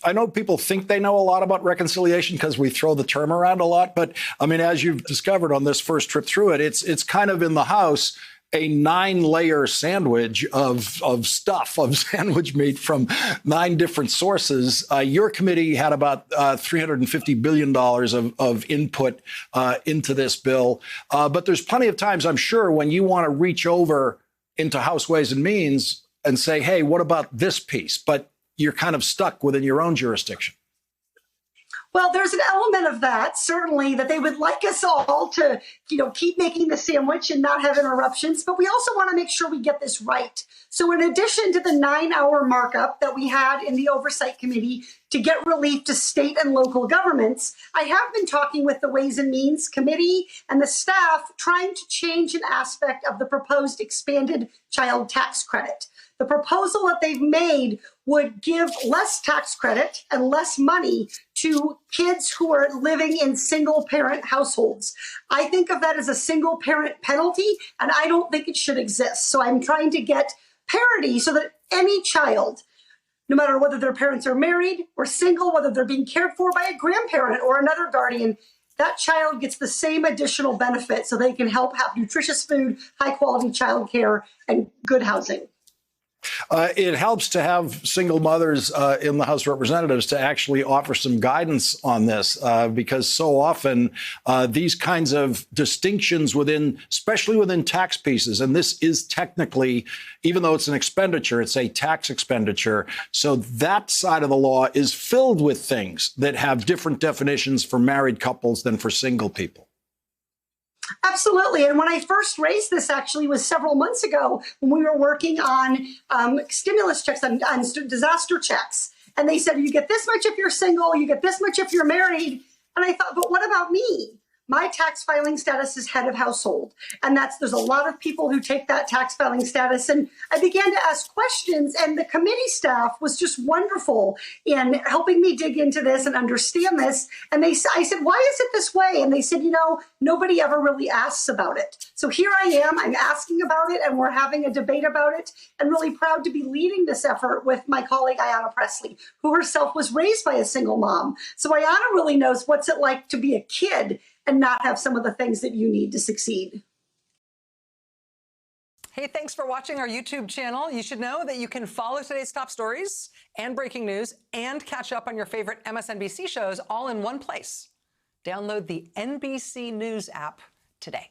I know people think they know a lot about reconciliation because we throw the term around a lot. But I mean, as you've discovered on this first trip through it, it's kind of in the House a 9-layer sandwich of stuff, of sandwich meat from 9 different sources. Your committee had about $350 billion of input into this bill. But there's plenty of times, I'm sure, when you want to reach over into House Ways and Means and say, hey, what about this piece? But you're kind of stuck within your own jurisdiction. Well, there's an element of that, certainly, that they would like us all to, keep making the sandwich and not have interruptions. But we also want to make sure we get this right. So in addition to the 9-hour markup that we had in the Oversight Committee to get relief to state and local governments, I have been talking with the Ways and Means Committee and the staff trying to change an aspect of the proposed expanded child tax credit. The proposal that they've made would give less tax credit and less money to kids who are living in single-parent households. I think of that as a single-parent penalty, and I don't think it should exist. So I'm trying to get parity so that any child, no matter whether their parents are married or single, whether they're being cared for by a grandparent or another guardian, that child gets the same additional benefit so they can help have nutritious food, high-quality childcare, and good housing. It helps to have single mothers in the House of Representatives to actually offer some guidance on this, because so often these kinds of distinctions especially within tax pieces, and this is technically, even though it's an expenditure, it's a tax expenditure. So that side of the law is filled with things that have different definitions for married couples than for single people. Absolutely. And when I first raised this actually was several months ago when we were working on stimulus checks, on disaster checks. And they said, you get this much if you're single, you get this much if you're married. And I thought, but what about me? My tax filing status is head of household. And there's a lot of people who take that tax filing status. And I began to ask questions, and the committee staff was just wonderful in helping me dig into this and understand this. And I said, why is it this way? And they said, nobody ever really asks about it. So here I am, I'm asking about it, and we're having a debate about it, and really proud to be leading this effort with my colleague, Ayanna Pressley, who herself was raised by a single mom. So Ayanna really knows what's it like to be a kid and not have some of the things that you need to succeed. Hey, thanks for watching our YouTube channel. You should know that you can follow today's top stories and breaking news and catch up on your favorite MSNBC shows all in one place. Download the NBC News app today.